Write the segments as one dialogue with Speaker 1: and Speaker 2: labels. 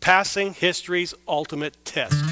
Speaker 1: passing history's ultimate test.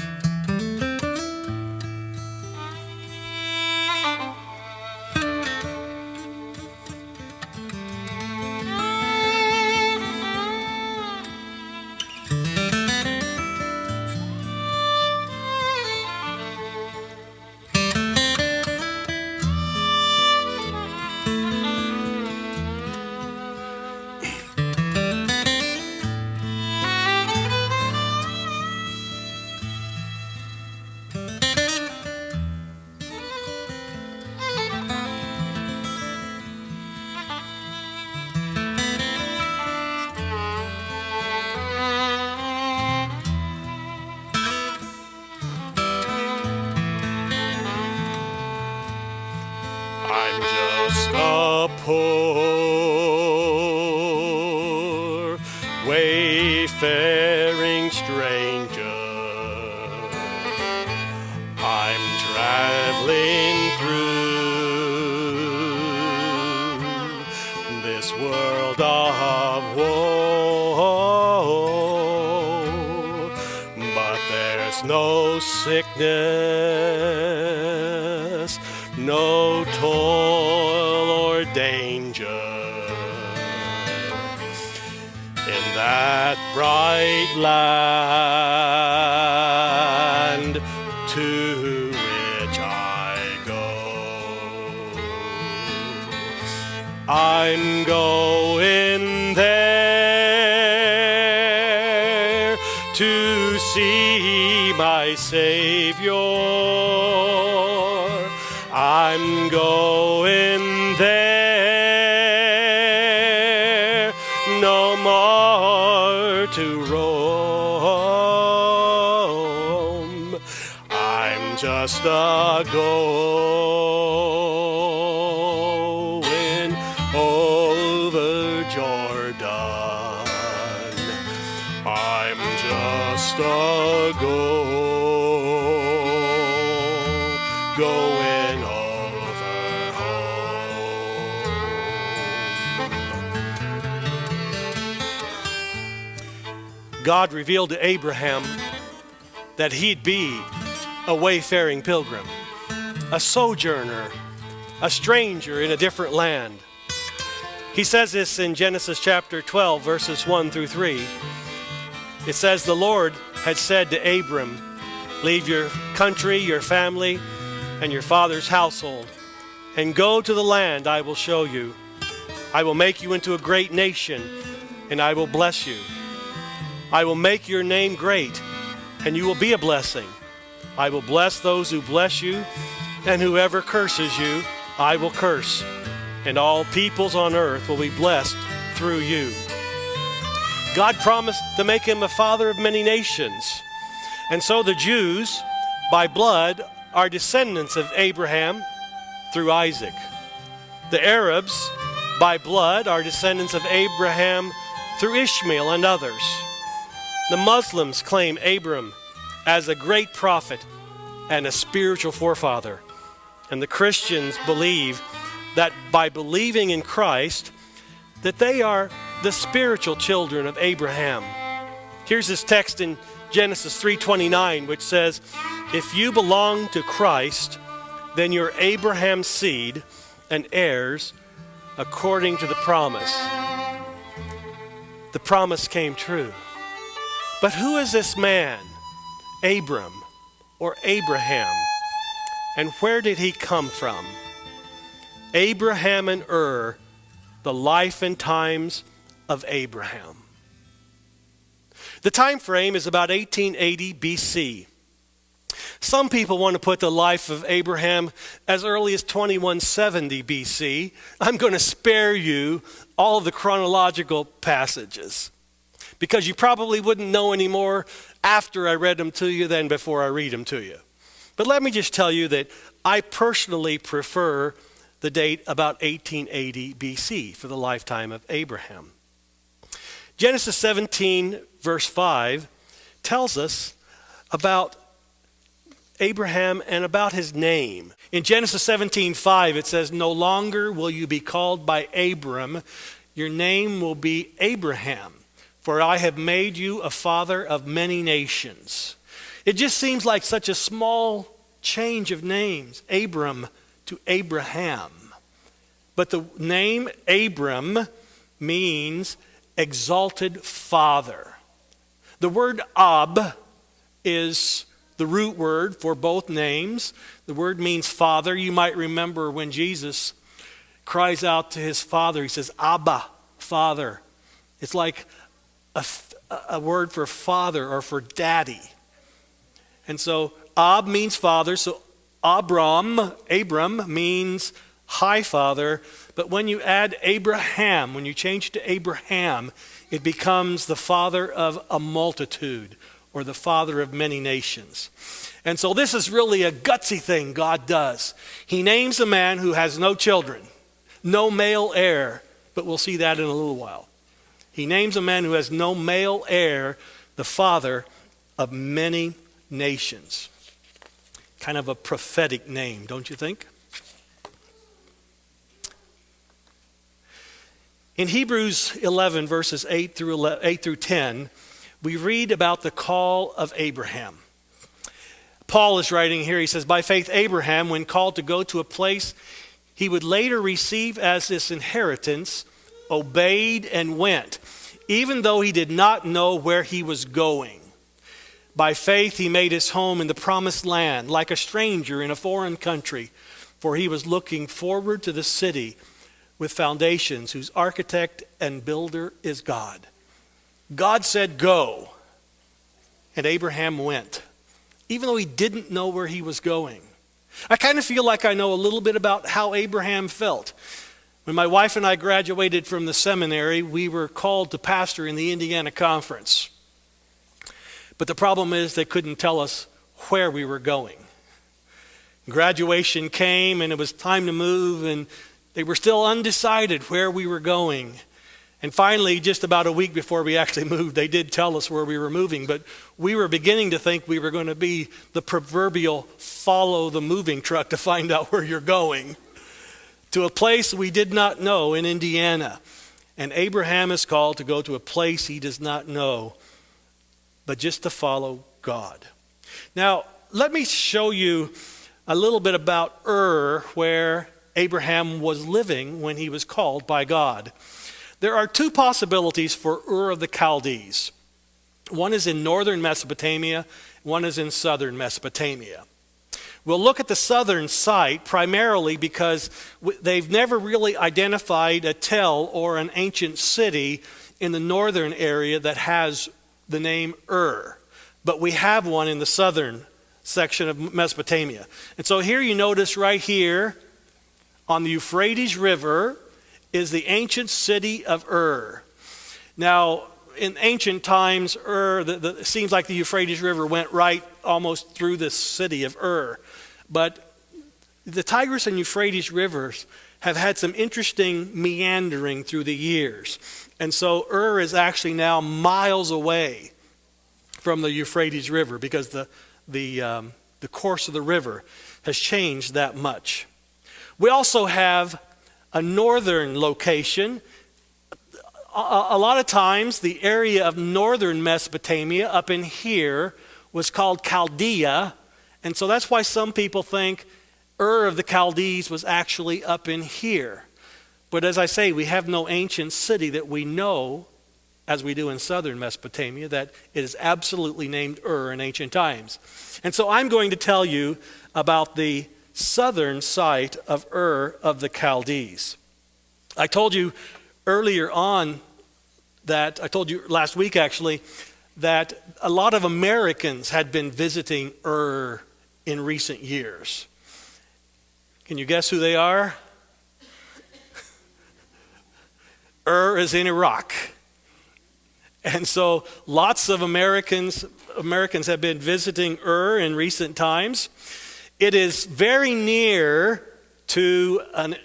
Speaker 1: I'm just a poor, wayfaring stranger. I'm traveling through this world of woe, but there's no sickness, no toil or danger in that bright land to which I go. I'm going there to see my Savior. I'm going there no more to roam. I'm just a going over Jordan. I'm just a going over home. God revealed to Abraham that he'd be a wayfaring pilgrim, a sojourner, a stranger in a different land. He says this in Genesis chapter 12, verses 1 through 3. It says, the Lord had said to Abram, leave your country, your family, and your father's household, and go to the land I will show you. I will make you into a great nation, and I will bless you. I will make your name great, and you will be a blessing. I will bless those who bless you, and whoever curses you, I will curse. And all peoples on earth will be blessed through you. God promised to make him a father of many nations. And so the Jews, by blood, are descendants of Abraham through Isaac. The Arabs, by blood, are descendants of Abraham through Ishmael and others. The Muslims claim Abram as a great prophet and a spiritual forefather. And the Christians believe that by believing in Christ, that they are the spiritual children of Abraham. Here's this text in Genesis 3:29, which says, if you belong to Christ, then you're Abraham's seed and heirs according to the promise. The promise came true. But who is this man, Abram or Abraham, and where did he come from? Abraham and Ur, the life and times of Abraham. The time frame is about 1880 BC. Some people want to put the life of Abraham as early as 2170 BC. I'm going to spare you all of the chronological passages, because you probably wouldn't know any more after I read them to you than before I read them to you. But let me just tell you that I personally prefer the date about 1880 BC for the lifetime of Abraham. Genesis 17, verse 5, tells us about Abraham and about his name. In Genesis 17:5, it says, no longer will you be called by Abram, your name will be Abraham, for I have made you a father of many nations. It just seems like such a small change of names, Abram to Abraham. But the name Abram means exalted father. The word Ab is the root word for both names. The word means father. You might remember when Jesus cries out to his father, he says, Abba, Father. It's like a word for father or for daddy. And so Ab means father, so Abram means high father. But when you add Abraham, when you change it to Abraham, it becomes the father of a multitude, or the father of many nations. And so this is really a gutsy thing God does. He names a man who has no children, no male heir, but we'll see that in a little while. He names a man who has no male heir, the father of many nations. Kind of a prophetic name, don't you think? In Hebrews 11, verses 8 through 10, we read about the call of Abraham. Paul is writing here, he says, by faith Abraham, when called to go to a place he would later receive as his inheritance, obeyed and went, even though he did not know where he was going. By faith he made his home in the promised land, like a stranger in a foreign country, for he was looking forward to the city with foundations, whose architect and builder is God. God said, go, and Abraham went, even though he didn't know where he was going. I kind of feel like I know a little bit about how Abraham felt. When my wife and I graduated from the seminary, we were called to pastor in the Indiana conference. But the problem is they couldn't tell us where we were going. Graduation came and it was time to move, and they were still undecided where we were going. And finally, just about a week before we actually moved, they did tell us where we were moving, but we were beginning to think we were going to be the proverbial follow the moving truck to find out where you're going, to a place we did not know in Indiana. And Abraham is called to go to a place he does not know, but just to follow God. Now, let me show you a little bit about Ur, where Abraham was living when he was called by God. There are two possibilities for Ur of the Chaldees. One is in northern Mesopotamia, one is in southern Mesopotamia. We'll look at the southern site primarily because they've never really identified a tell or an ancient city in the northern area that has the name Ur. But we have one in the southern section of Mesopotamia. And so here you notice right here on the Euphrates River is the ancient city of Ur. Now, in ancient times, Ur, it seems like the Euphrates River went right almost through this city of Ur. But the Tigris and Euphrates rivers have had some interesting meandering through the years. And so Ur is actually now miles away from the Euphrates River because the course of the river has changed that much. We also have a northern location. A lot of times the area of northern Mesopotamia up in here was called Chaldea, and so that's why some people think Ur of the Chaldees was actually up in here. But as I say, we have no ancient city that we know, as we do in southern Mesopotamia, that it is absolutely named Ur in ancient times. And so I'm going to tell you about the southern site of Ur of the Chaldees. I told you earlier on I told you last week actually, that a lot of Americans had been visiting Ur in recent years. Can you guess who they are? Ur is in Iraq. And so lots of Americans have been visiting Ur in recent times. It is very near to an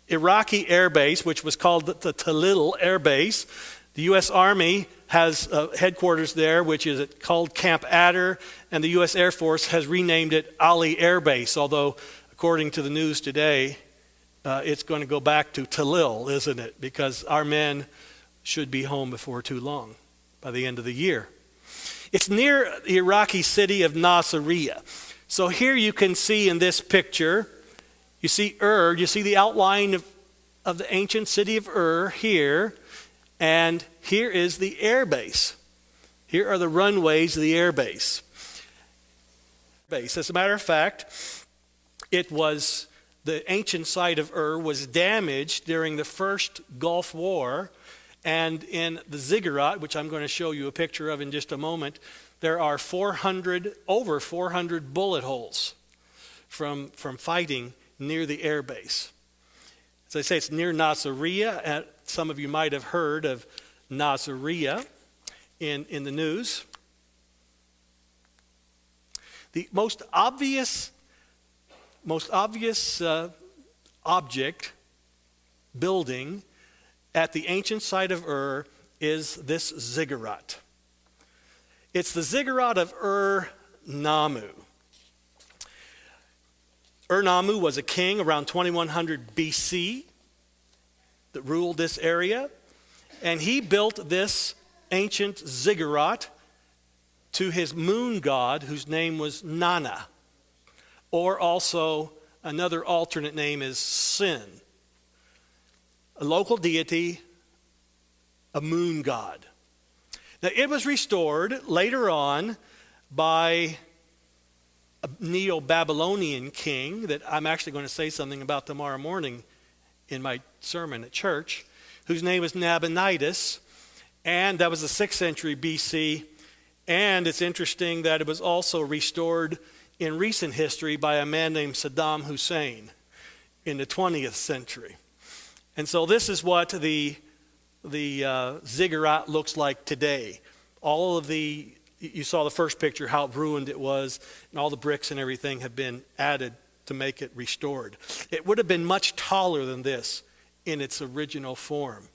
Speaker 1: Iraqi air base, which was called the Talil Air Base. The U.S. Army has headquarters there, which is called Camp Adder, and the U.S. Air Force has renamed it Ali Air Base, although according to the news today, it's going to go back to Talil, isn't it? Because our men should be home before too long. by the end of the year. It's near the Iraqi city of Nasiriyah. So here you can see in this picture, you see Ur, you see the outline of the ancient city of Ur here, and here is the air base. Here are the runways of the air base. As a matter of fact, the ancient site of Ur was damaged during the first Gulf War, and in the ziggurat, which I'm going to show you a picture of in just a moment, there are over 400 bullet holes from fighting near the air base. As I say, it's near Nasiriyah. Some of you might have heard of Nasiriyah in the news. The most obvious object, building, at the ancient site of Ur is this ziggurat. It's the ziggurat of Ur-Nammu. Ur-Nammu was a king around 2100 BC that ruled this area, and he built this ancient ziggurat to his moon god, whose name was Nana, or also another alternate name is Sin, a local deity, a moon god. Now, it was restored later on by a Neo-Babylonian king that I'm actually going to say something about tomorrow morning in my sermon at church, whose name was Nabonidus, and that was the 6th century BC. And it's interesting that it was also restored in recent history by a man named Saddam Hussein in the 20th century. And so this is what the ziggurat looks like today. You saw the first picture, how ruined it was, and all the bricks and everything have been added to make it restored. It would have been much taller than this in its original form.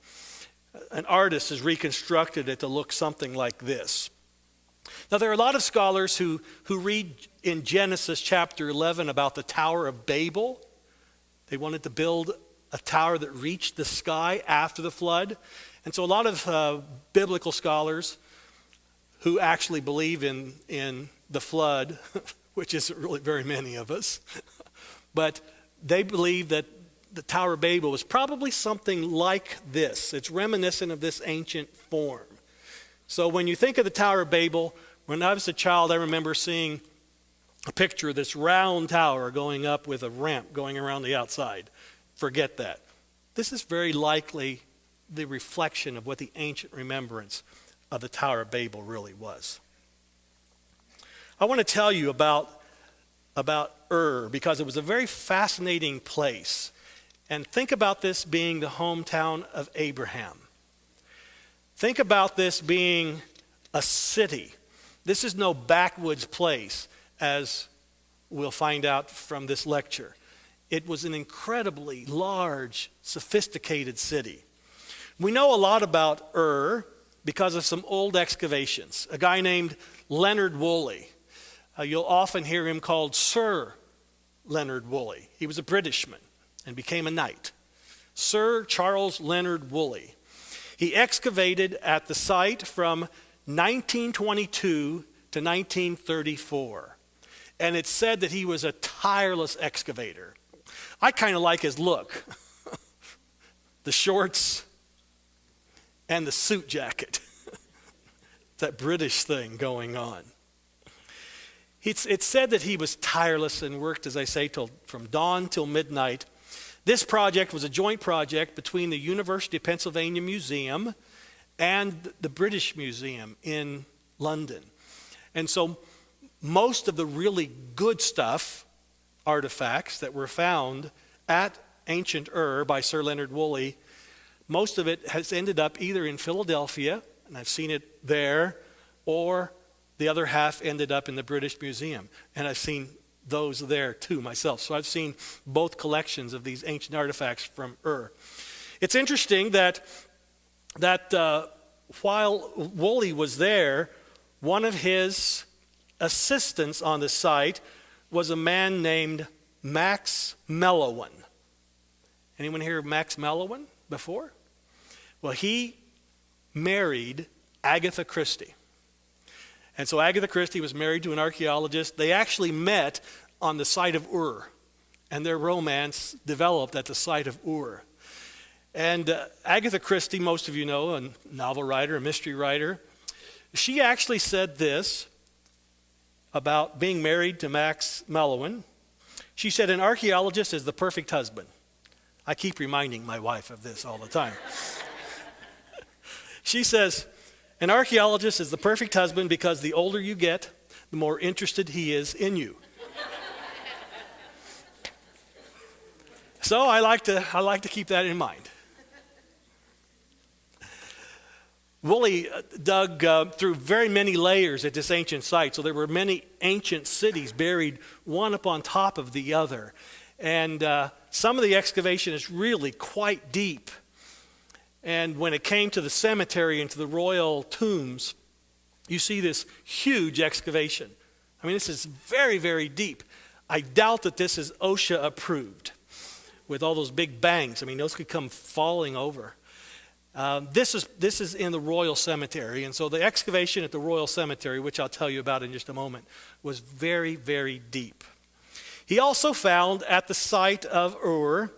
Speaker 1: An artist has reconstructed it to look something like this. Now, there are a lot of scholars who read in Genesis chapter 11 about the Tower of Babel. They wanted to build a tower that reached the sky after the flood. And so a lot of biblical scholars who actually believe in the flood, which isn't really very many of us, but they believe that the Tower of Babel was probably something like this. It's reminiscent of this ancient form. So when you think of the Tower of Babel, when I was a child, I remember seeing a picture of this round tower going up with a ramp going around the outside. Forget that. This is very likely the reflection of what the ancient remembrance of the Tower of Babel really was. I want to tell you about Ur, because it was a very fascinating place. And think about this being the hometown of Abraham. Think about this being a city. This is no backwoods place, as we'll find out from this lecture. It was an incredibly large, sophisticated city. We know a lot about Ur because of some old excavations. A guy named Leonard Wooley. You'll often hear him called Sir Leonard Wooley. He was a Britishman and became a knight. Sir Charles Leonard Wooley. He excavated at the site from 1922 to 1934. And it's said that he was a tireless excavator. I kind of like his look. The shorts and the suit jacket. That British thing going on. It's said that he was tireless and worked, as I say, from dawn till midnight. This project was a joint project between the University of Pennsylvania Museum and the British Museum in London. And so most of the really good stuff, artifacts that were found at ancient Ur by Sir Leonard Wooley, most of it has ended up either in Philadelphia, and I've seen it there, or the other half ended up in the British Museum. And I've seen those there too myself. So I've seen both collections of these ancient artifacts from Ur. It's interesting that while Wooley was there, one of his assistants on the site was a man named Max Mellowan. Anyone hear of Max Mellowan before? Well, he married Agatha Christie. And so Agatha Christie was married to an archaeologist. They actually met on the site of Ur, and their romance developed at the site of Ur. And Agatha Christie, most of you know, a novel writer, a mystery writer, she actually said this about being married to Max Mallowan. She said, an archaeologist is the perfect husband. I keep reminding my wife of this all the time. She says, an archaeologist is the perfect husband because the older you get, the more interested he is in you. So I like to keep that in mind. Wooley dug through very many layers at this ancient site. So there were many ancient cities buried one upon top of the other. And some of the excavation is really quite deep. And when it came to the cemetery and to the royal tombs, you see this huge excavation. I mean, this is very, very deep. I doubt that this is OSHA approved with all those big bangs. I mean, those could come falling over. This is in the royal cemetery, and so the excavation at the royal cemetery, which I'll tell you about in just a moment, was very, very deep. He also found at the site of Ur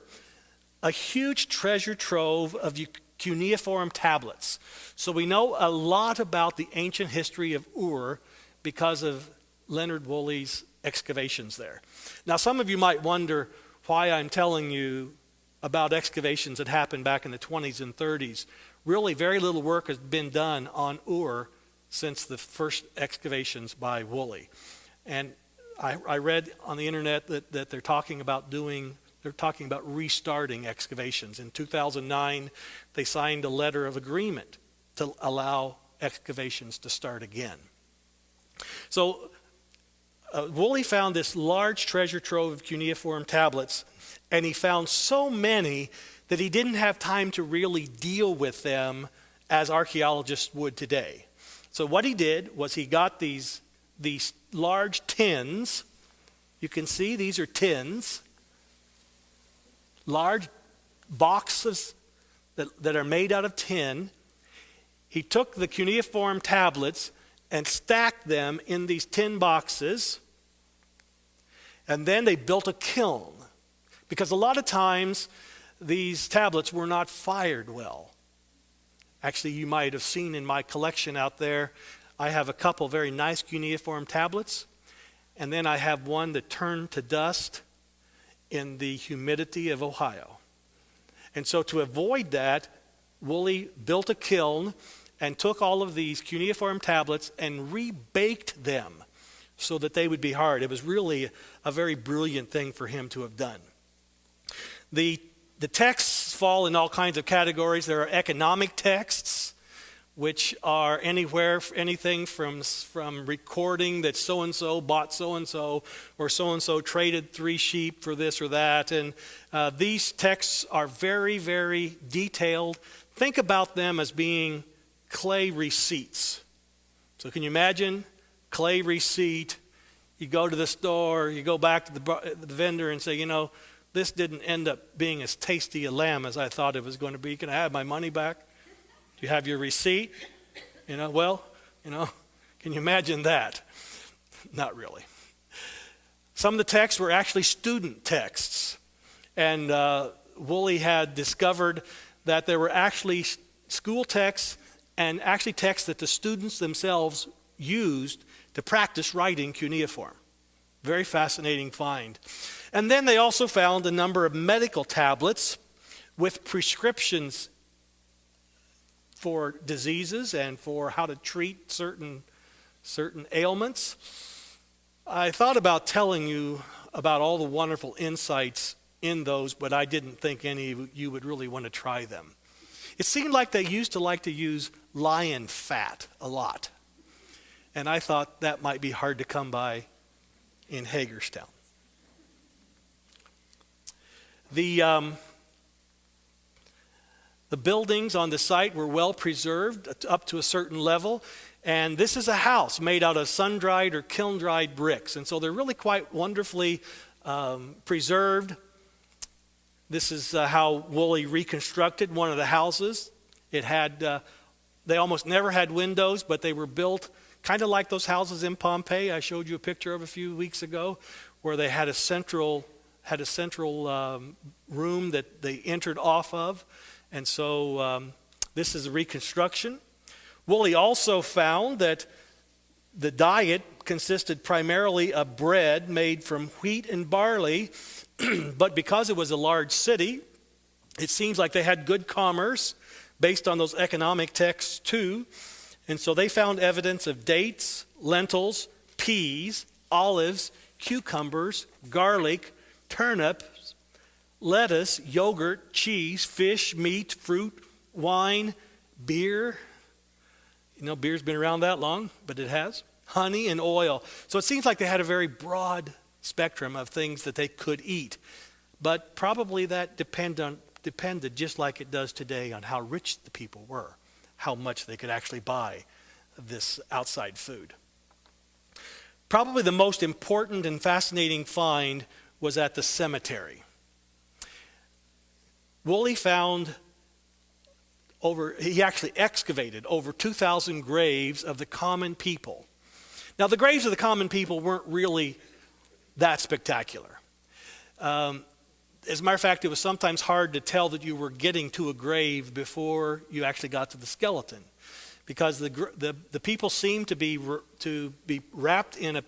Speaker 1: a huge treasure trove of cuneiform tablets. So we know a lot about the ancient history of Ur because of Leonard Wooley's excavations there. Now, some of you might wonder why I'm telling you about excavations that happened back in the 20s and 30s. Really, very little work has been done on Ur since the first excavations by Wooley. And I read on the internet that they're talking about restarting excavations. In 2009, they signed a letter of agreement to allow excavations to start again. So Wooley found this large treasure trove of cuneiform tablets, and he found so many that he didn't have time to really deal with them as archaeologists would today. So what he did was he got these large tins. You can see these are tins, large boxes that are made out of tin. He took the cuneiform tablets and stacked them in these tin boxes, and then they built a kiln. Because a lot of times, these tablets were not fired well. Actually, you might have seen in my collection out there, I have a couple very nice cuneiform tablets, and then I have one that turned to dust in the humidity of Ohio. And so to avoid that, Wooley built a kiln and took all of these cuneiform tablets and rebaked them so that they would be hard. It was really a very brilliant thing for him to have done. The texts fall in all kinds of categories. There are economic texts, which are anything from recording that so-and-so bought so-and-so, or so-and-so traded 3 sheep for this or that. And these texts are very, very detailed. Think about them as being clay receipts. So can you imagine clay receipt? You go to the store, you go back to the vendor and say, this didn't end up being as tasty a lamb as I thought it was going to be. Can I have my money back? Do you have your receipt? Can you imagine that? Not really. Some of the texts were actually student texts. And Wooley had discovered that there were actually school texts and actually texts that the students themselves used to practice writing cuneiform. Very fascinating find. And then they also found a number of medical tablets with prescriptions for diseases and for how to treat certain ailments. I thought about telling you about all the wonderful insights in those, but I didn't think any of you would really want to try them. It seemed like they used to like to use lion fat a lot. And I thought that might be hard to come by in Hagerstown. The buildings on the site were well preserved up to a certain level, and this is a house made out of sun-dried or kiln-dried bricks, and so they're really quite wonderfully preserved. This is how Wooley reconstructed one of the houses. It had They almost never had windows, but they were built kind of like those houses in Pompeii I showed you a picture of a few weeks ago, where they had a central room that they entered off of. And so this is a reconstruction. Woolley also found that the diet consisted primarily of bread made from wheat and barley, but because it was a large city, it seems like they had good commerce based on those economic texts too. And so they found evidence of dates, lentils, peas, olives, cucumbers, garlic, turnips, lettuce, yogurt, cheese, fish, meat, fruit, wine, beer. You know, beer's been around that long, but it has. Honey and oil. So it seems like they had a very broad spectrum of things that they could eat. But probably that depended, just like it does today, on how rich the people were, how much they could actually buy this outside food. Probably the most important and fascinating find was at the cemetery. Woolley found he actually excavated over 2,000 graves of the common people. Now, the graves of the common people weren't really that spectacular. As a matter of fact, it was sometimes hard to tell that you were getting to a grave before you actually got to the skeleton, because the people seemed to be wrapped in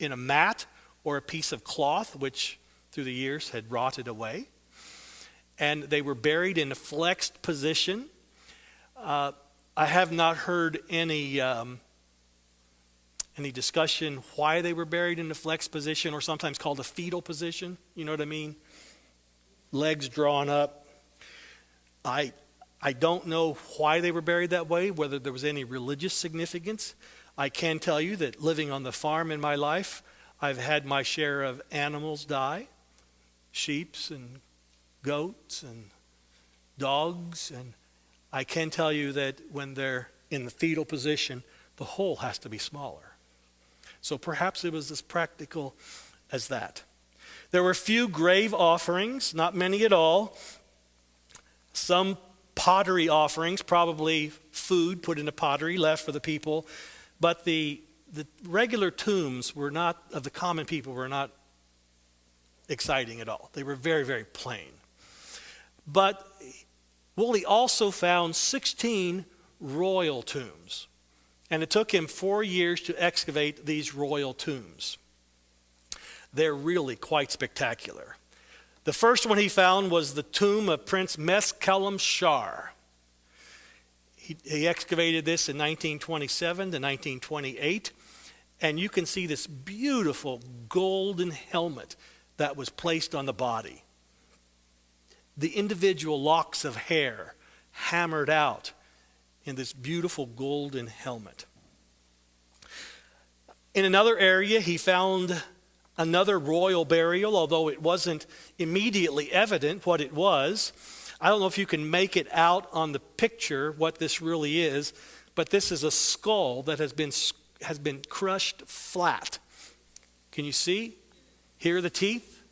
Speaker 1: a mat or a piece of cloth, which through the years had rotted away, and they were buried in a flexed position. I have not heard any discussion why they were buried in the flexed position, or sometimes called a fetal position. You know what I mean? Legs drawn up. I don't know why they were buried that way, whether there was any religious significance. I can tell you that living on the farm in my life, I've had my share of animals die, sheep and goats and dogs, and I can tell you that when they're in the fetal position, the hole has to be smaller. So perhaps it was as practical as that. There were few grave offerings, not many at all. Some pottery offerings, probably food put in a pottery left for the people. But the regular tombs of the common people were not exciting at all. They were very, very plain. But Woolley also found 16 royal tombs. And it took him 4 years to excavate these royal tombs. They're really quite spectacular. The first one he found was the tomb of Prince Mes-Kalam-Shar. He excavated this in 1927 to 1928. And you can see this beautiful golden helmet that was placed on the body. The individual locks of hair hammered out in this beautiful golden helmet. In another area, he found another royal burial, although it wasn't immediately evident what it was. I don't know if you can make it out on the picture what this really is, but this is a skull that has been crushed flat. Can you see? Here are the teeth,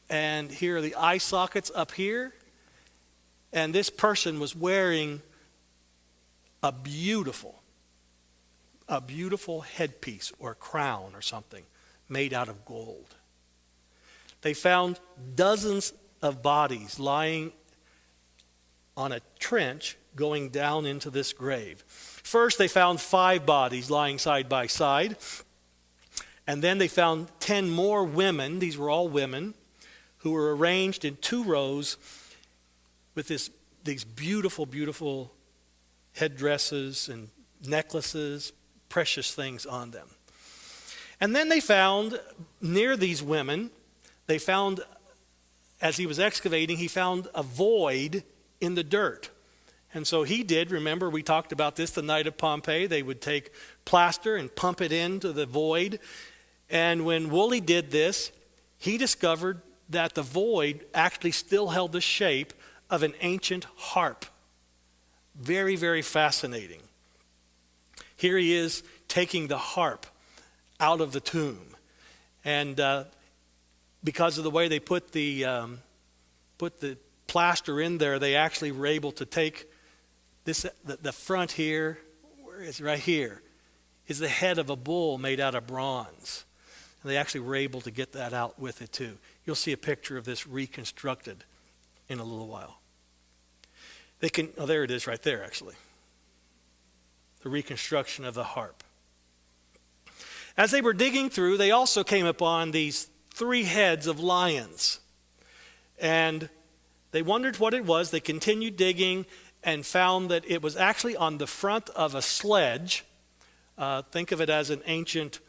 Speaker 1: and here are the eye sockets up here. And this person was wearing a beautiful headpiece or crown or something made out of gold. They found dozens of bodies lying on a trench going down into this grave. First, they found 5 bodies lying side by side. And then they found 10 more women, these were all women, who were arranged in 2 rows with these beautiful, beautiful headdresses and necklaces, precious things on them. And then they found, near these women, as he was excavating, he found a void in the dirt. And so he did, remember we talked about this the night of Pompeii, they would take plaster and pump it into the void. And when Woolley did this, he discovered that the void actually still held the shape of an ancient harp. Very, very fascinating. Here he is taking the harp out of the tomb. And because of the way they put the plaster in there, they actually were able to take the front here, where is it? Right here, is the head of a bull made out of bronze. And they actually were able to get that out with it too. You'll see a picture of this reconstructed in a little while. There it is right there actually. The reconstruction of the harp. As they were digging through, they also came upon these 3 heads of lions. And they wondered what it was. They continued digging and found that it was actually on the front of a sledge. Think of it as an ancient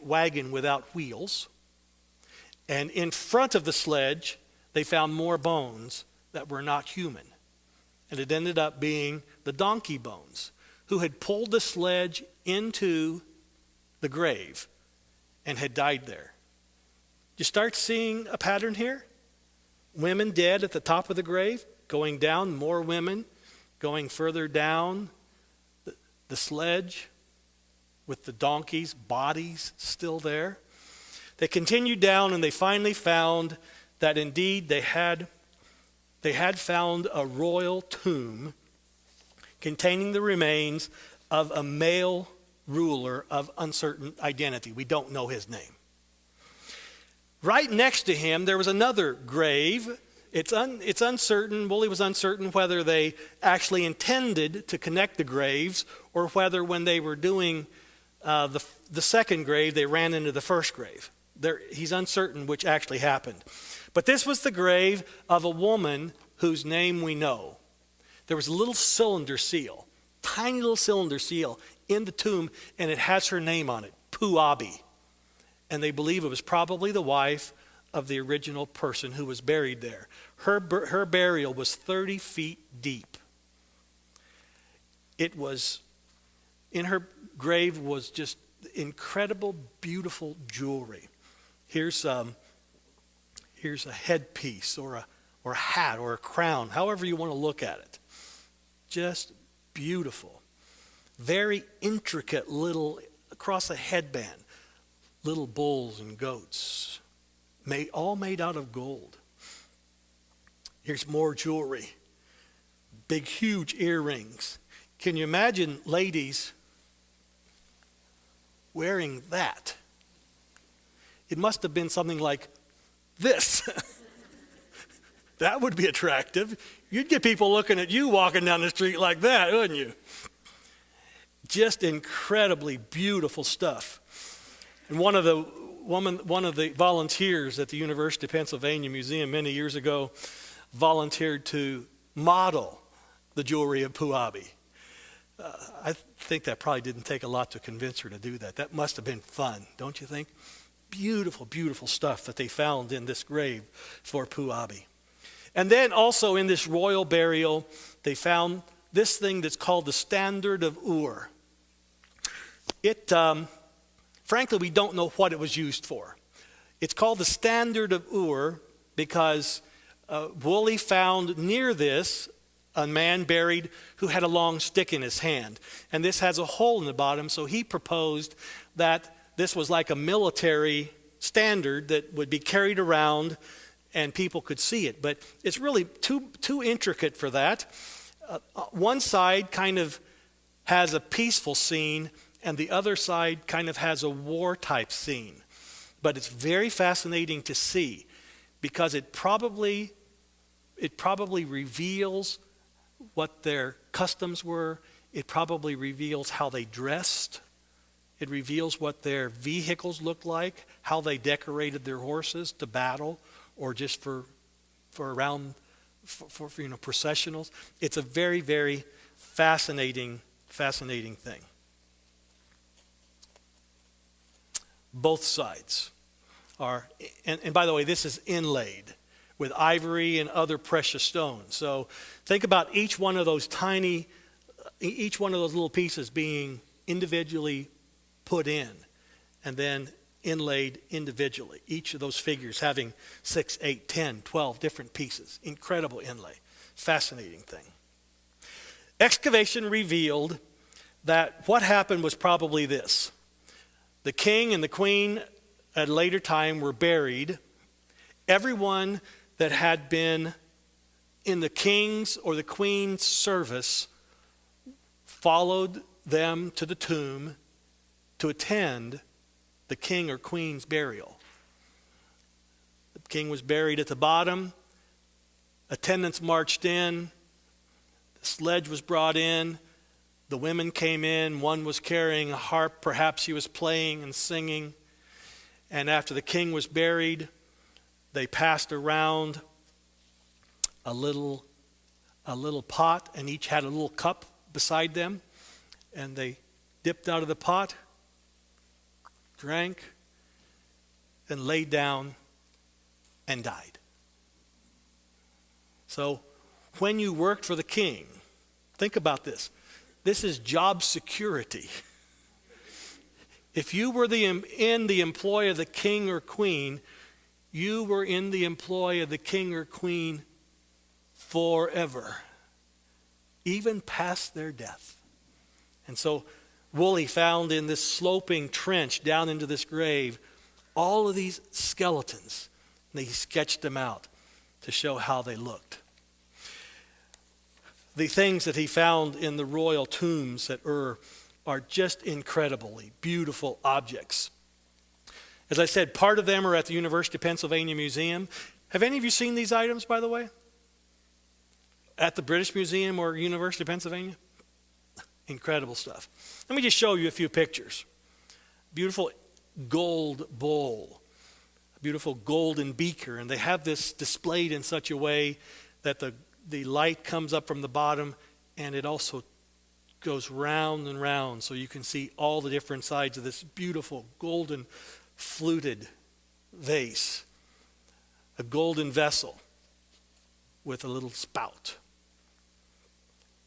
Speaker 1: wagon without wheels. And in front of the sledge, they found more bones that were not human. And it ended up being the donkey bones, who had pulled the sledge into the grave and had died there. You start seeing a pattern here? Women dead at the top of the grave, going down, more women going further down the sledge with the donkeys' bodies still there. They continued down and they finally found that indeed they had found a royal tomb containing the remains of a male ruler of uncertain identity. We don't know his name. Right next to him, there was another grave. It's uncertain. Wooley was uncertain whether they actually intended to connect the graves or whether when they were doing the second grave, they ran into the first grave. He's uncertain which actually happened. But this was the grave of a woman whose name we know. There was a little cylinder seal, tiny little cylinder seal in the tomb, and it has her name on it, Puabi. And they believe it was probably the wife of the original person who was buried there. Her burial was 30 feet deep. It was, in her grave was just incredible, beautiful jewelry. Here's a headpiece or a hat or a crown, however you want to look at it. Just beautiful. Very intricate little, across a headband, little bulls and goats, all made out of gold. Here's more jewelry. Big, huge earrings. Can you imagine ladies wearing that? It must have been something like this. That would be attractive. You'd get people looking at you walking down the street like that, wouldn't you? Just incredibly beautiful stuff. And one of the volunteers at the University of Pennsylvania Museum many years ago volunteered to model the jewelry of Puabi. I think that probably didn't take a lot to convince her to do that. That must have been fun, don't you think? Beautiful, beautiful stuff that they found in this grave for Puabi. And then also in this royal burial, they found this thing that's called the Standard of Ur. Frankly, we don't know what it was used for. It's called the Standard of Ur because Wooley found near this a man buried who had a long stick in his hand. And this has a hole in the bottom, so he proposed that this was like a military standard that would be carried around and people could see it. But it's really too intricate for that. One side kind of has a peaceful scene, and the other side kind of has a war-type scene. But it's very fascinating to see because it probably reveals what their customs were. It probably reveals how they dressed. It reveals what their vehicles looked like, how they decorated their horses to battle or just for processionals. It's a very, very fascinating thing. Both sides are, and by the way, this is inlaid with ivory and other precious stones. So think about each one of those little pieces being individually put in and then inlaid individually. Each of those figures having 6, 8, 10, 12 different pieces. Incredible inlay. Fascinating thing. Excavation revealed that what happened was probably this. The king and the queen at a later time were buried. Everyone that had been in the king's or the queen's service followed them to the tomb to attend the king or queen's burial. The king was buried at the bottom. Attendants marched in. The sledge was brought in. The women came in. One was carrying a harp. Perhaps he was playing and singing. And after the king was buried, they passed around a little pot, and each had a little cup beside them. And they dipped out of the pot, drank, and laid down and died. So when you worked for the king, think about this. This is job security. If you were in the employ of the king or queen, you were in the employ of the king or queen forever, even past their death. And so Wooley found in this sloping trench down into this grave all of these skeletons. And he sketched them out to show how they looked. The things that he found in the royal tombs at Ur are just incredibly beautiful objects. As I said, part of them are at the University of Pennsylvania Museum. Have any of you seen these items, by the way? At the British Museum or University of Pennsylvania? Incredible stuff. Let me just show you a few pictures. Beautiful gold bowl. A beautiful golden beaker. And they have this displayed in such a way that the light comes up from the bottom and it also goes round and round so you can see all the different sides of this beautiful golden fluted vase. A golden vessel with a little spout.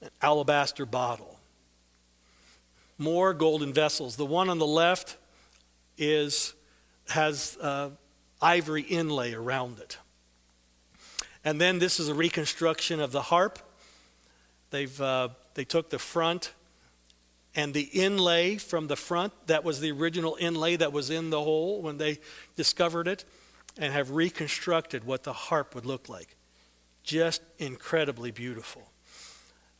Speaker 1: An alabaster bottle. More golden vessels. The one on the left has ivory inlay around it. And then this is a reconstruction of the harp. They took the front and the inlay from the front, that was the original inlay that was in the hole when they discovered it, and have reconstructed what the harp would look like. Just incredibly beautiful.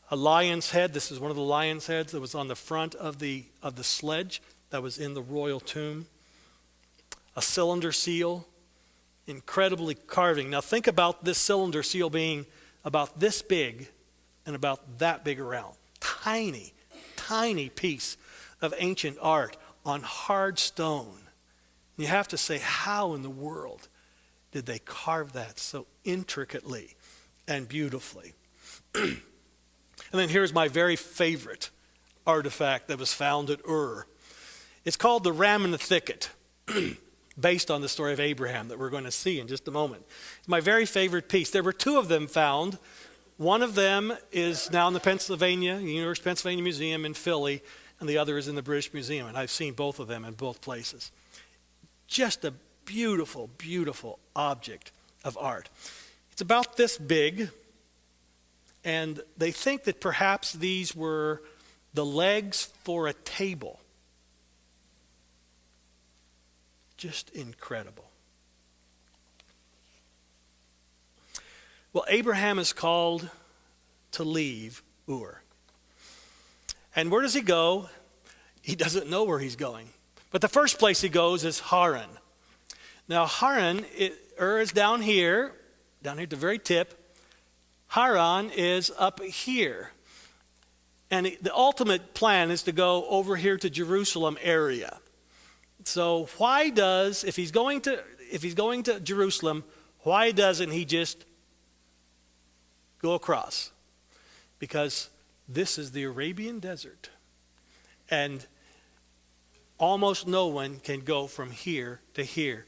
Speaker 1: A lion's head, this is one of the lion's heads that was on the front of the sledge that was in the royal tomb. A cylinder seal, incredibly carving. Now think about this cylinder seal being about this big and about that big around. Tiny, tiny piece of ancient art on hard stone. You have to say, how in the world did they carve that so intricately and beautifully? And then here's my very favorite artifact that was found at Ur. It's called the ram in the thicket, based on the story of Abraham that we're going to see in just a moment. It's my very favorite piece. There were two of them found. One of them is now in the University of Pennsylvania Museum in Philly, and the other is in the British Museum, and I've seen both of them in both places. Just a beautiful, beautiful object of art. It's about this big, and they think that perhaps these were the legs for a table. Just incredible. Well, Abraham is called to leave Ur. And where does he go? He doesn't know where he's going. But the first place he goes is Haran. Now Haran, Ur is down here at the very tip. Haran is up here. And the ultimate plan is to go over here to Jerusalem area. So why does, if he's going to Jerusalem, why doesn't he just go across? Because this is the Arabian desert. And almost no one can go from here to here.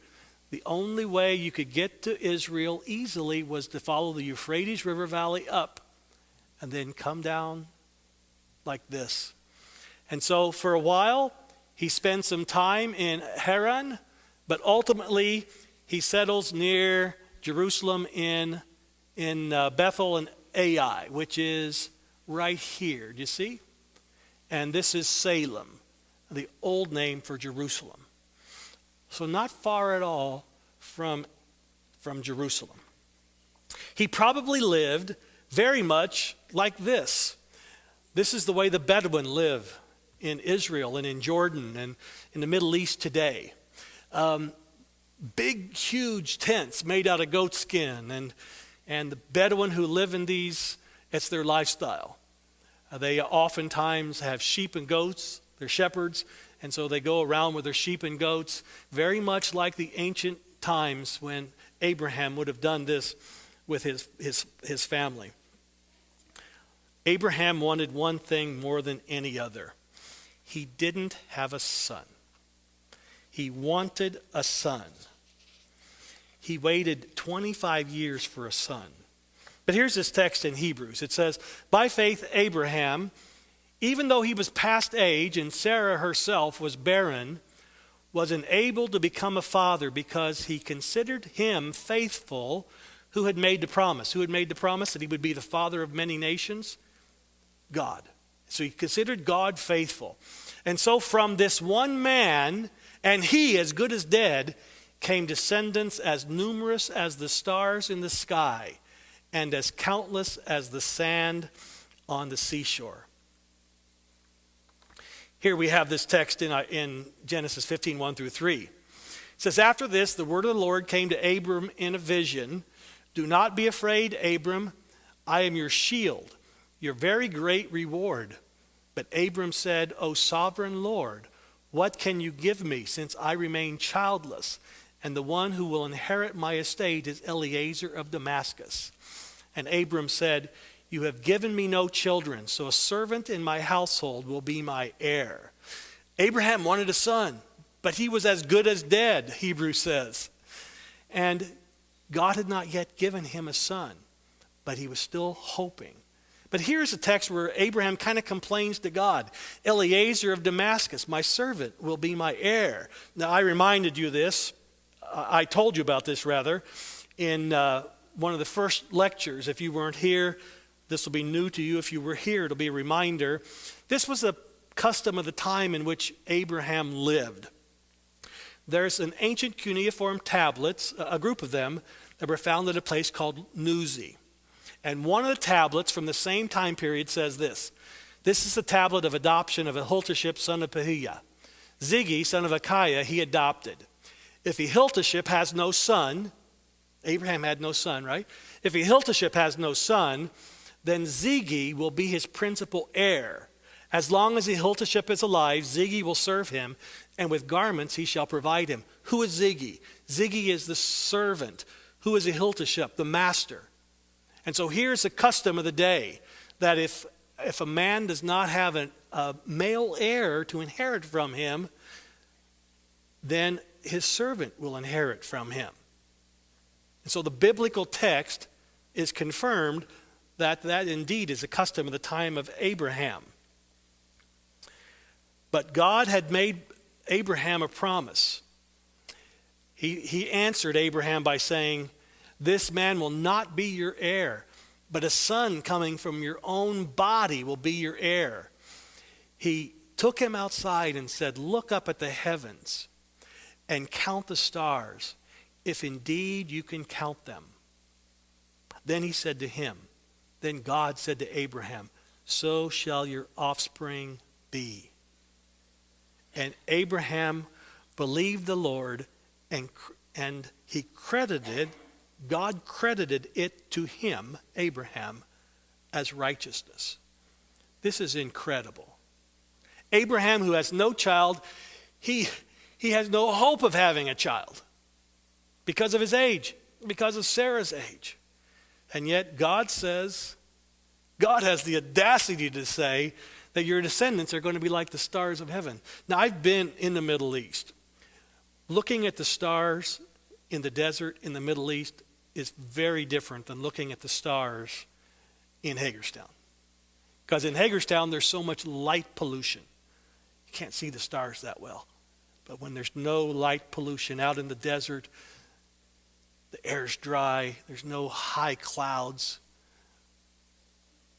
Speaker 1: The only way you could get to Israel easily was to follow the Euphrates River Valley up and then come down like this. And so for a while, he spends some time in Haran, but ultimately he settles near Jerusalem in Bethel and Ai, which is right here. Do you see? And this is Salem, the old name for Jerusalem. So not far at all from Jerusalem. He probably lived very much like this. This is the way the Bedouin live in Israel and in Jordan and in the Middle East today. Big, huge tents made out of goat skin. And the Bedouin who live in these, it's their lifestyle. They oftentimes have sheep and goats. They're shepherds. And so they go around with their sheep and goats, very much like the ancient times when Abraham would have done this with his family. Abraham wanted one thing more than any other. He didn't have a son. He wanted a son. He waited 25 years for a son. But here's this text in Hebrews. It says, by faith Abraham, even though he was past age and Sarah herself was barren, was enabled to become a father because he considered him faithful who had made the promise. Who had made the promise that he would be the father of many nations? God. So he considered God faithful. And so from this one man, and he as good as dead, came descendants as numerous as the stars in the sky and as countless as the sand on the seashore. Here we have this text in Genesis 15, 1 through 3. It says, after this, the word of the Lord came to Abram in a vision. Do not be afraid, Abram. I am your shield, your very great reward. But Abram said, O sovereign Lord, what can you give me since I remain childless? And the one who will inherit my estate is Eliezer of Damascus. And Abram said, you have given me no children, so a servant in my household will be my heir. Abraham wanted a son, but he was as good as dead, Hebrews says. And God had not yet given him a son, but he was still hoping. But here's a text where Abraham kind of complains to God. Eliezer of Damascus, my servant, will be my heir. Now, I reminded you this. I told you about this, rather, in one of the first lectures. If you weren't here, this will be new to you. If you were here, it'll be a reminder. This was a custom of the time in which Abraham lived. There's an ancient cuneiform tablets, a group of them, that were found at a place called Nuzi. And one of the tablets from the same time period says this. This is the tablet of adoption of Ahiltaship, son of Pahiah. Ziggy, son of Achiah, he adopted. If Ahiltaship has no son, Abraham had no son, right? If Ahiltaship has no son, then Ziggy will be his principal heir. As long as Ahiltaship is alive, Ziggy will serve him, and with garments he shall provide him. Who is Ziggy? Ziggy is the servant. Who is Ahiltaship? The master. And so here's a custom of the day, that if a man does not have a male heir to inherit from him, then his servant will inherit from him. And so the biblical text is confirmed that indeed is a custom of the time of Abraham. But God had made Abraham a promise. He answered Abraham by saying, this man will not be your heir, but a son coming from your own body will be your heir. He took him outside and said, look up at the heavens and count the stars, if indeed you can count them. Then he said to him, then God said to Abraham, so shall your offspring be. And Abraham believed the Lord, and God credited it to him, Abraham, as righteousness. This is incredible. Abraham, who has no child, he has no hope of having a child because of his age, because of Sarah's age. And yet God says, God has the audacity to say that your descendants are going to be like the stars of heaven. Now, I've been in the Middle East. Looking at the stars in the desert in the Middle East is very different than looking at the stars in Hagerstown. Because in Hagerstown, there's so much light pollution. You can't see the stars that well. But when there's no light pollution out in the desert, the air's dry, there's no high clouds.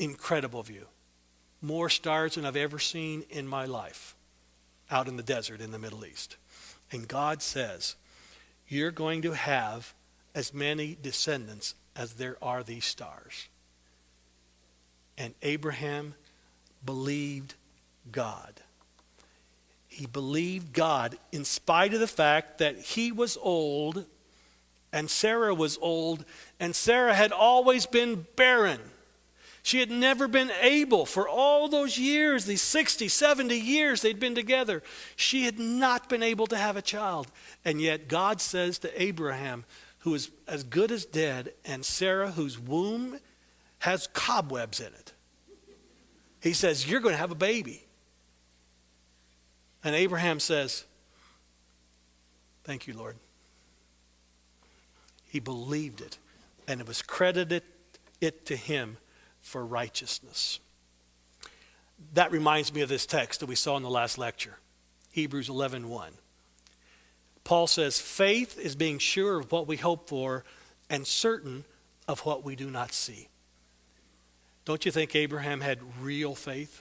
Speaker 1: Incredible view. More stars than I've ever seen in my life out in the desert in the Middle East. And God says, you're going to have as many descendants as there are these stars. And Abraham believed God. He believed God in spite of the fact that he was old and Sarah was old, and Sarah had always been barren. She had never been able, for all those years, these 60, 70 years they'd been together, she had not been able to have a child. And yet God says to Abraham, who is as good as dead, and Sarah, whose womb has cobwebs in it, he says, you're going to have a baby. And Abraham says, thank you, Lord. He believed it, and it was credited to him for righteousness. That reminds me of this text that we saw in the last lecture, Hebrews 11:1. Paul says, faith is being sure of what we hope for and certain of what we do not see. Don't you think Abraham had real faith?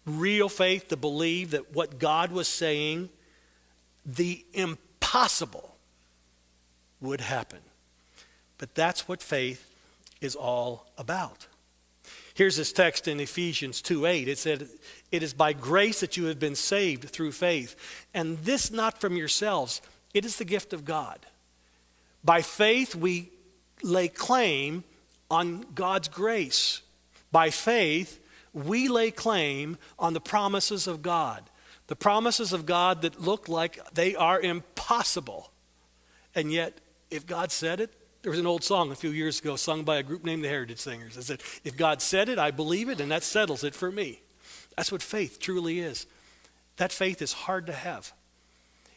Speaker 1: Real faith to believe that what God was saying, the impossible, would happen. But that's what faith is all about. Here's this text in Ephesians 2:8. It said, it is by grace that you have been saved through faith, and this not from yourselves. It is the gift of God. By faith we lay claim on God's grace. By faith we lay claim on the promises of God. The promises of God that look like they are impossible. And yet, if God said it, there was an old song a few years ago sung by a group named the Heritage Singers. It said, if God said it, I believe it, and that settles it for me. That's what faith truly is. That faith is hard to have.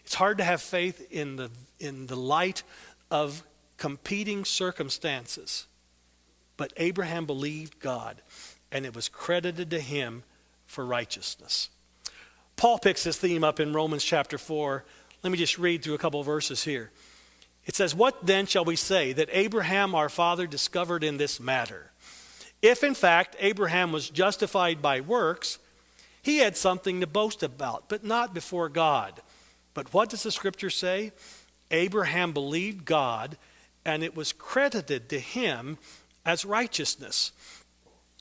Speaker 1: It's hard to have faith in the light of competing circumstances. But Abraham believed God, and it was credited to him for righteousness. Paul picks this theme up in Romans chapter 4. Let me just read through a couple of verses here. It says, what then shall we say that Abraham our father discovered in this matter? If in fact Abraham was justified by works, he had something to boast about, but not before God. But what does the scripture say? Abraham believed God, and it was credited to him as righteousness.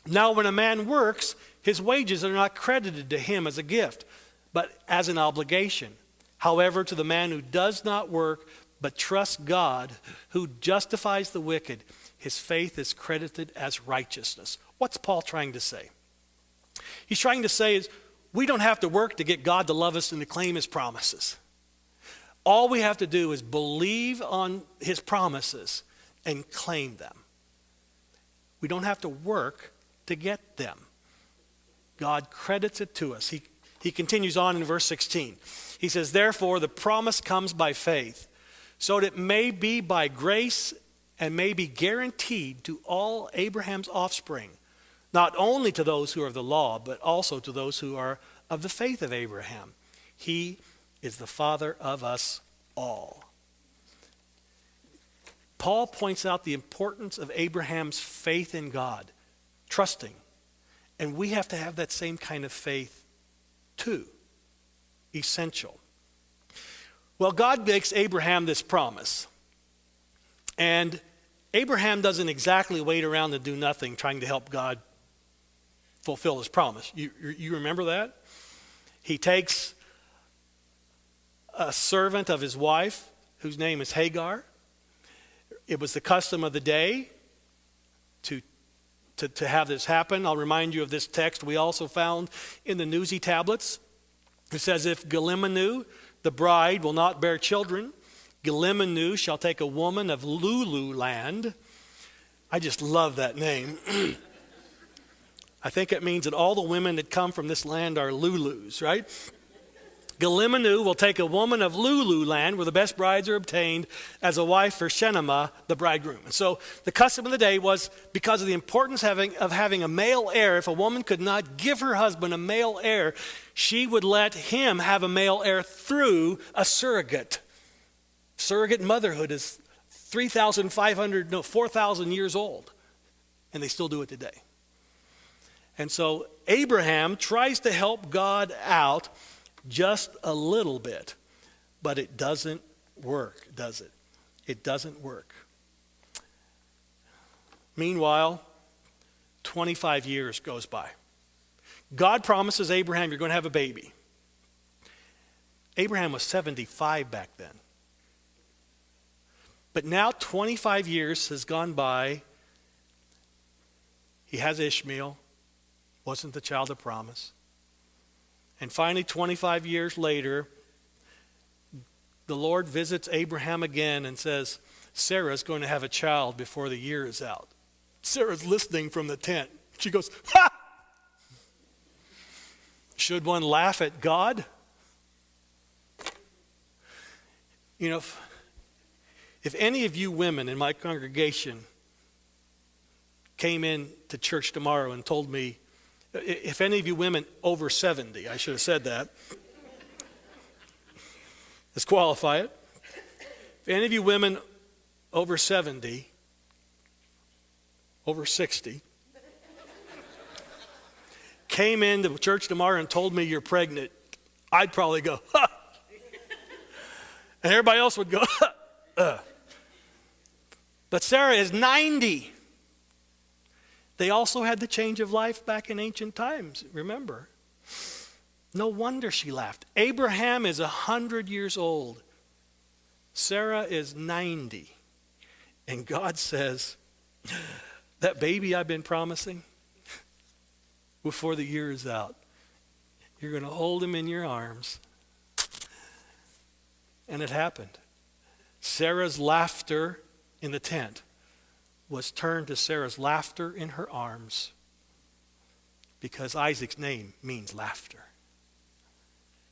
Speaker 1: Now when a man works, his wages are not credited to him as a gift, but as an obligation. However, to the man who does not work, but trusts God, who justifies the wicked, his faith is credited as righteousness. What's Paul trying to say? He's trying to say is, we don't have to work to get God to love us and to claim his promises. All we have to do is believe on his promises and claim them. We don't have to work to get them. God credits it to us. He continues on in verse 16. He says, therefore the promise comes by faith, so that it may be by grace and may be guaranteed to all Abraham's offspring, not only to those who are of the law, but also to those who are of the faith of Abraham. He is the father of us all. Paul points out the importance of Abraham's faith in God, trusting. And we have to have that same kind of faith too. Essential. Well, God makes Abraham this promise. And Abraham doesn't exactly wait around to do nothing trying to help God fulfill his promise. You remember that? He takes a servant of his wife, whose name is Hagar. It was the custom of the day to have this happen. I'll remind you of this text we also found in the Nuzi tablets. It says, if Galimanu, the bride, will not bear children, Galimanu shall take a woman of Lulu land. I just love that name. I think it means that all the women that come from this land are Lulus, right? Galimanu will take a woman of Lulu land, where the best brides are obtained, as a wife for Shenema, the bridegroom. And so the custom of the day was, because of the importance of having a male heir, if a woman could not give her husband a male heir, she would let him have a male heir through a surrogate. Surrogate motherhood is 4,000 years old, and they still do it today. And so Abraham tries to help God out just a little bit, but it doesn't work, does it? It doesn't work. Meanwhile, 25 years goes by. God promises Abraham, you're going to have a baby. Abraham was 75 back then. But now 25 years has gone by. He has Ishmael, wasn't the child of promise. And finally, 25 years later, the Lord visits Abraham again and says, Sarah's going to have a child before the year is out. Sarah's listening from the tent. She goes, ha! Should one laugh at God? You know, if any of you women in my congregation came in to church tomorrow and told me, if any of you women over 70, I should have said that. Let's qualify it. If any of you women over 70, over 60, came into church tomorrow and told me you're pregnant, I'd probably go, ha! And everybody else would go, But Sarah is 90. They also had the change of life back in ancient times, remember. No wonder she laughed. Abraham is 100 years old. Sarah is 90. And God says, that baby I've been promising, before the year is out, you're going to hold him in your arms. And it happened. Sarah's laughter in the tent was turned to Sarah's laughter in her arms, because Isaac's name means laughter.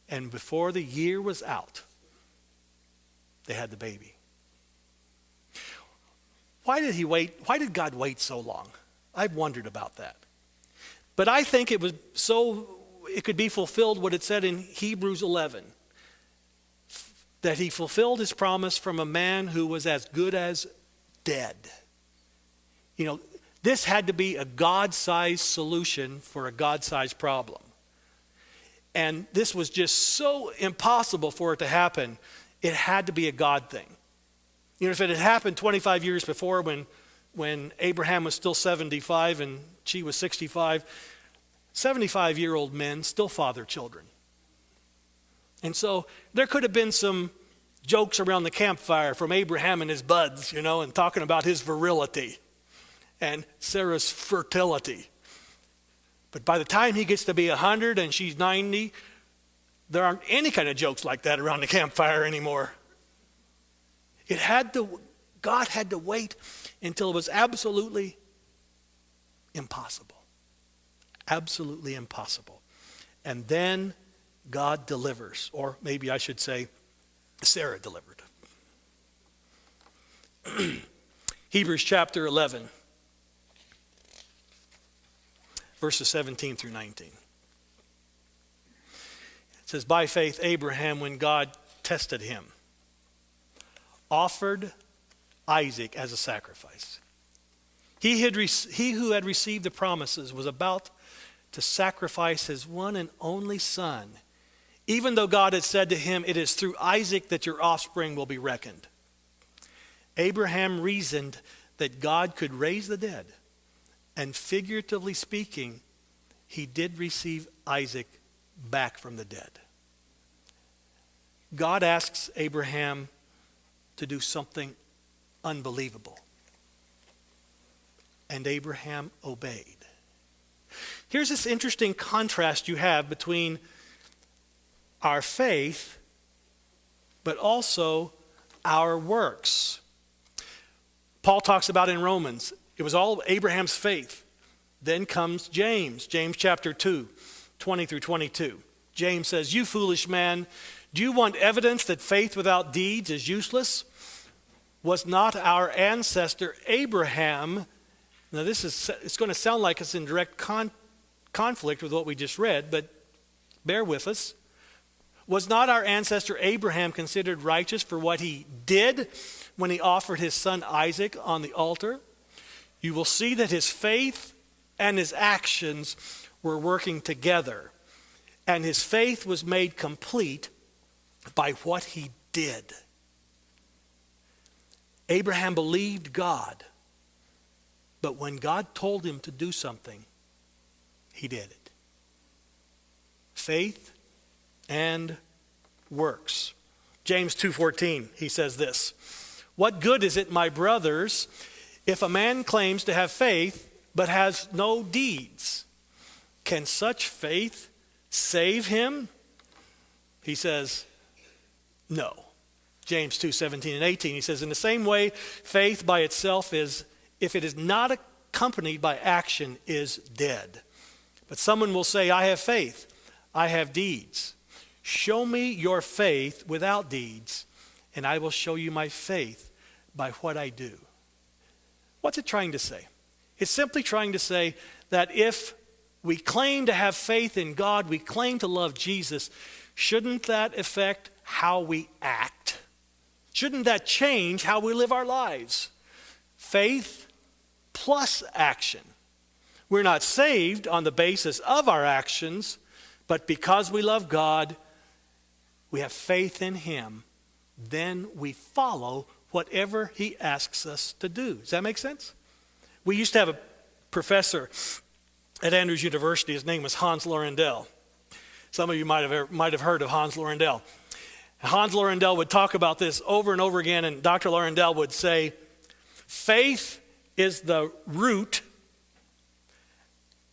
Speaker 1: And before the year was out, they had the baby. Why did he wait? Why did God wait so long? I've wondered about that. But I think it was so it could be fulfilled what it said in Hebrews 11. That he fulfilled his promise from a man who was as good as dead. You know, this had to be a God-sized solution for a God-sized problem. And this was just so impossible for it to happen. It had to be a God thing. You know, if it had happened 25 years before when Abraham was still 75 and she was 65, 75-year-old men still father children. And so there could have been some jokes around the campfire from Abraham and his buds, you know, and talking about his virility and Sarah's fertility. But by the time he gets to be 100 and she's 90, there aren't any kind of jokes like that around the campfire anymore. God had to wait until it was absolutely impossible. Absolutely impossible. And then God delivers, or maybe I should say, Sarah delivered. Hebrews chapter 11, verses 17 through 19. It says, by faith Abraham, when God tested him, offered Isaac as a sacrifice. He who had received the promises was about to sacrifice his one and only son, even though God had said to him, it is through Isaac that your offspring will be reckoned. Abraham reasoned that God could raise the dead, and figuratively speaking, he did receive Isaac back from the dead. God asks Abraham to do something unbelievable. And Abraham obeyed. Here's this interesting contrast you have between our faith, but also our works. Paul talks about in Romans, it was all Abraham's faith. Then comes James chapter 2, 20 through 22. James says, you foolish man, do you want evidence that faith without deeds is useless? Was not our ancestor Abraham, now it's going to sound like it's in direct conflict with what we just read, but bear with us. Was not our ancestor Abraham considered righteous for what he did when he offered his son Isaac on the altar? You will see that his faith and his actions were working together, and his faith was made complete by what he did. Abraham believed God, But when God told him to do something, he did it. Faith and works. James 2:14, he says this, "What good is it, my brothers, if a man claims to have faith but has no deeds? Can such faith save him?" He says, no. James 2:17 and 18, he says, "In the same way, faith by itself is, if it is not accompanied by action, is dead. But someone will say, I have faith, I have deeds. Show me your faith without deeds, and I will show you my faith by what I do." What's it trying to say? It's simply trying to say that if we claim to have faith in God, we claim to love Jesus, shouldn't that affect how we act? Shouldn't that change how we live our lives? Faith plus action. We're not saved on the basis of our actions, but because we love God, we have faith in him, then we follow whatever he asks us to do. Does that make sense? We used to have a professor at Andrews University. His name was Hans Laurendell. Some of you might have heard of Hans Laurendell. Hans Laurendell would talk about this over and over again, and Dr. Laurendell would say, faith is the root,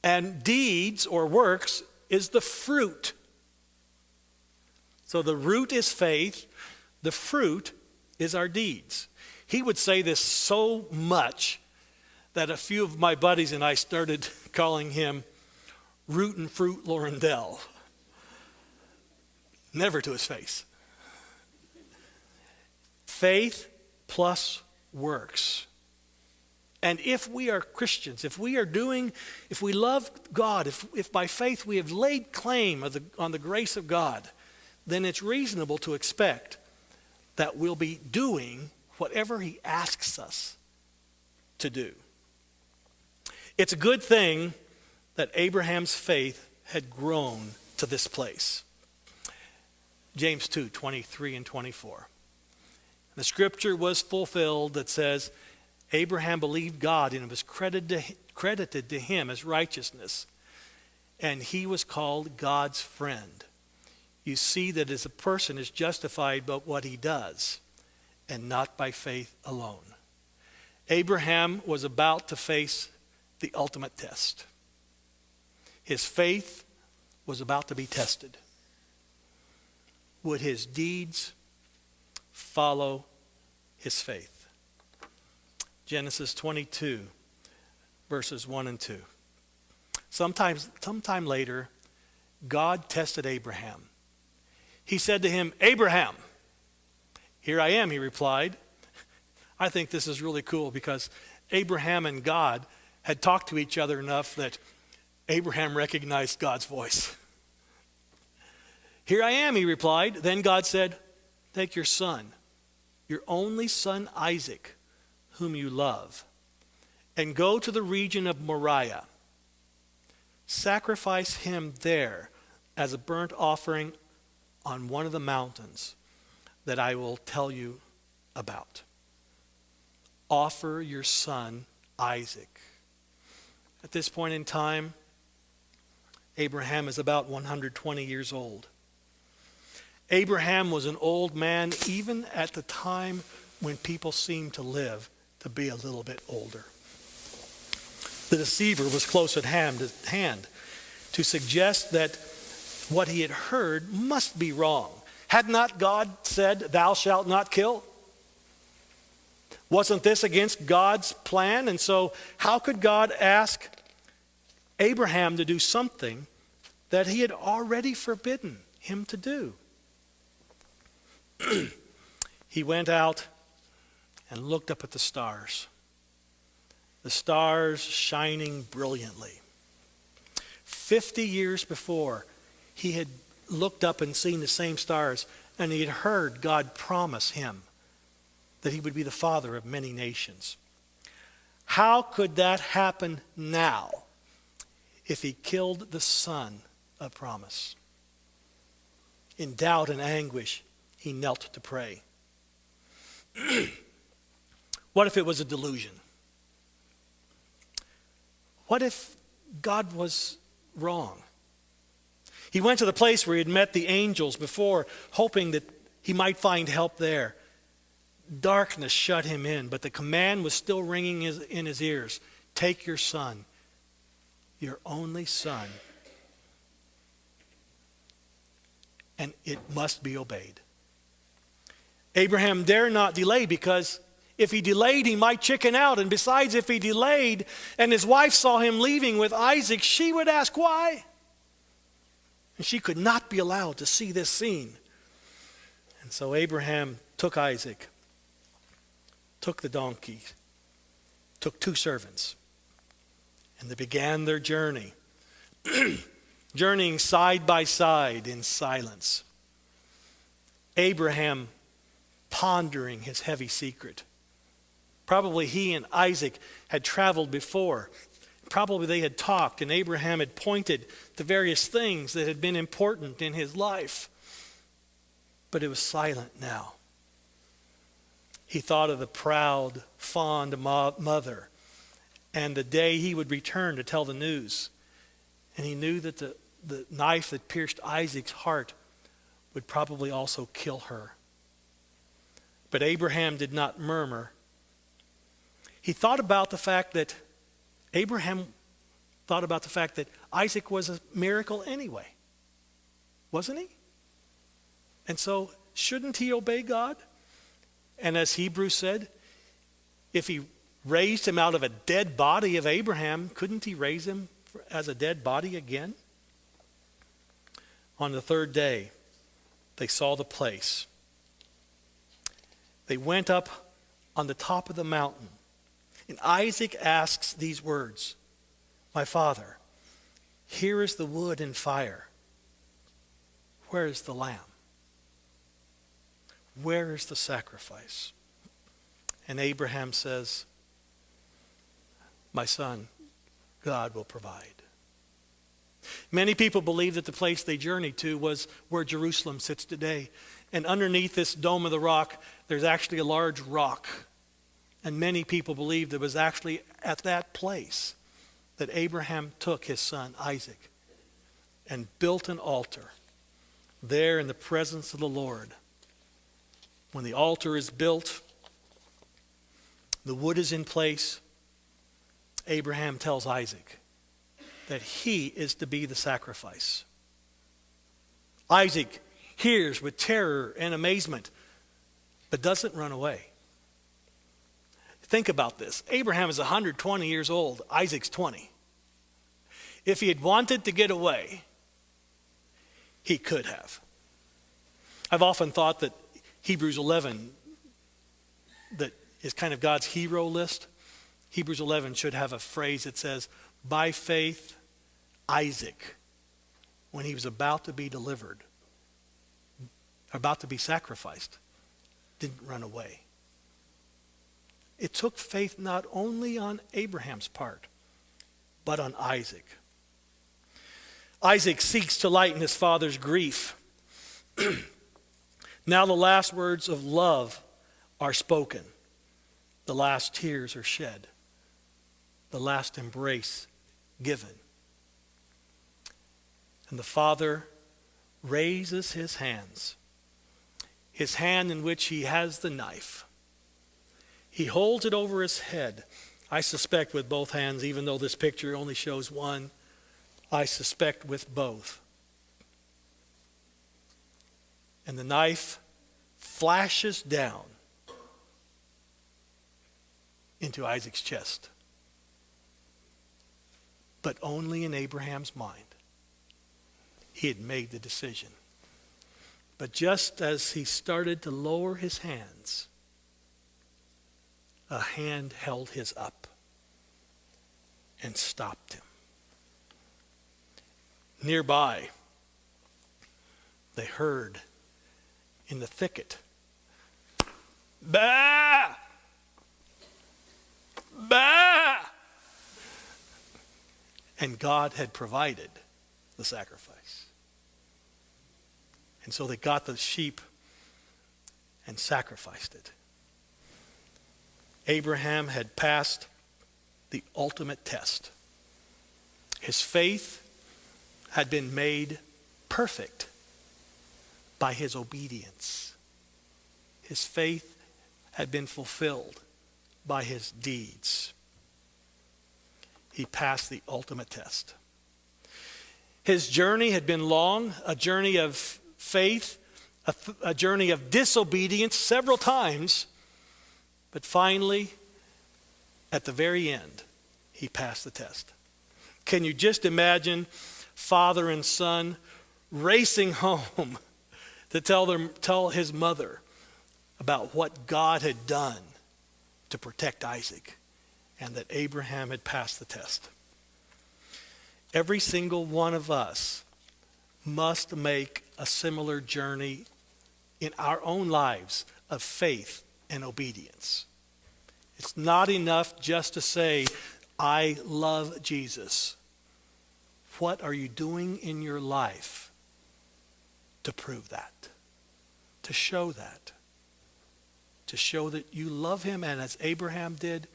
Speaker 1: and deeds or works is the fruit. So the root is faith, the fruit is our deeds. He would say this so much that a few of my buddies and I started calling him Root and Fruit Laurendell. Never to his face. Faith plus works. And if we are Christians, if we love God, if by faith we have laid claim on the grace of God, then it's reasonable to expect that we'll be doing whatever he asks us to do. It's a good thing that Abraham's faith had grown to this place. James 2:23 and 24. The scripture was fulfilled that says, Abraham believed God and it was credited to him as righteousness, and he was called God's friend. You see that as a person is justified by what he does and not by faith alone. Abraham was about to face the ultimate test. His faith was about to be tested. Would his deeds follow his faith? Genesis 22, verses 1 and 2. Sometime later, God tested Abraham. He said to him, Abraham. Here I am, he replied. I think this is really cool because Abraham and God had talked to each other enough that Abraham recognized God's voice. Here I am, he replied. Then God said, take your son, your only son Isaac, whom you love, and go to the region of Moriah. Sacrifice him there as a burnt offering on one of the mountains that I will tell you about. Offer your son Isaac. At this point in time, Abraham is about 120 years old. Abraham was an old man even at the time when people seemed to live to be a little bit older. The deceiver was close at hand to suggest that what he had heard must be wrong. Had not God said, thou shalt not kill? Wasn't this against God's plan? And so how could God ask Abraham to do something that he had already forbidden him to do? He went out and looked up at the stars shining brilliantly. 50 years before, he had looked up and seen the same stars, and he had heard God promise him that he would be the father of many nations. How could that happen now if he killed the son of promise? In doubt and anguish, he knelt to pray. What if it was a delusion? What if God was wrong? He went to the place where he had met the angels before, hoping that he might find help there. Darkness shut him in, but the command was still ringing in his ears. Take your son, your only son, and it must be obeyed. Abraham dare not delay, because if he delayed, he might chicken out. And besides, if he delayed and his wife saw him leaving with Isaac, she would ask why. And she could not be allowed to see this scene. And so Abraham took Isaac, took the donkey, took 2 servants, and they began their journey, journeying side by side in silence. Abraham pondering his heavy secret. Probably he and Isaac had traveled before. Probably they had talked, and Abraham had pointed to various things that had been important in his life. But it was silent now. He thought of the proud, fond mother and the day he would return to tell the news. And he knew that the knife that pierced Isaac's heart would probably also kill her. But Abraham did not murmur. He thought about the fact that Isaac was a miracle anyway. Wasn't he? And so, shouldn't he obey God? And as Hebrews said, if he raised him out of a dead body of Abraham, couldn't he raise him as a dead body again? On the 3rd day, they saw the place. They went up on the top of the mountain. And Isaac asks these words, "My father, here is the wood and fire. Where is the lamb? Where is the sacrifice?" And Abraham says, "My son, God will provide." Many people believe that the place they journeyed to was where Jerusalem sits today. And underneath this dome of the rock, there's actually a large rock. And many people believe it was actually at that place that Abraham took his son Isaac and built an altar there in the presence of the Lord. When the altar is built, the wood is in place, Abraham tells Isaac that he is to be the sacrifice. Isaac hears with terror and amazement, but doesn't run away. Think about this. Abraham is 120 years old. Isaac's 20. If he had wanted to get away, he could have. I've often thought that Hebrews 11, that is kind of God's hero list. Hebrews 11 should have a phrase that says, by faith, Isaac, when he was about to be delivered, about to be sacrificed, didn't run away. It took faith not only on Abraham's part, but on Isaac. Isaac seeks to lighten his father's grief. Now the last words of love are spoken. The last tears are shed. The last embrace given. And the father raises his hands. His hand in which he has the knife. He holds it over his head. I suspect with both hands, even though this picture only shows one, I suspect with both. And the knife flashes down into Isaac's chest. But only in Abraham's mind. He had made the decision. But just as he started to lower his hands, a hand held his up and stopped him. Nearby, they heard in the thicket, "Bah! Bah!" And God had provided the sacrifice. And so they got the sheep and sacrificed it. Abraham had passed the ultimate test. His faith had been made perfect by his obedience. His faith had been fulfilled by his deeds. He passed the ultimate test. His journey had been long, a journey of faith, a journey of disobedience several times, but finally, at the very end, he passed the test. Can you just imagine father and son racing home to tell his mother about what God had done to protect Isaac and that Abraham had passed the test? Every single one of us must make a similar journey in our own lives of faith and obedience. It's not enough just to say, I love Jesus. What are you doing in your life to prove that? To show that? To show that you love him, and as Abraham did,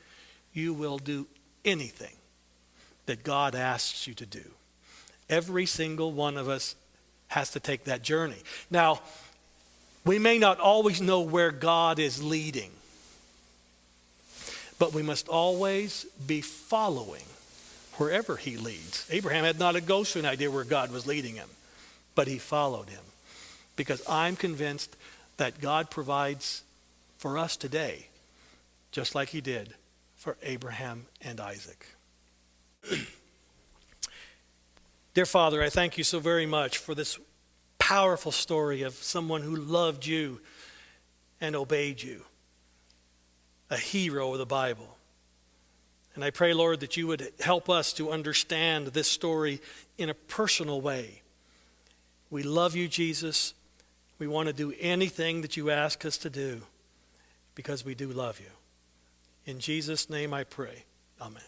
Speaker 1: you will do anything that God asks you to do. Every single one of us has to take that journey. Now, we may not always know where God is leading, but we must always be following wherever he leads. Abraham had not a ghost of an idea where God was leading him, but he followed him. Because I'm convinced that God provides for us today, just like he did for Abraham and Isaac. Dear Father, I thank you so very much for this powerful story of someone who loved you and obeyed you, a hero of the Bible. And I pray, Lord, that you would help us to understand this story in a personal way. We love you, Jesus. We want to do anything that you ask us to do because we do love you. In Jesus' name I pray. Amen.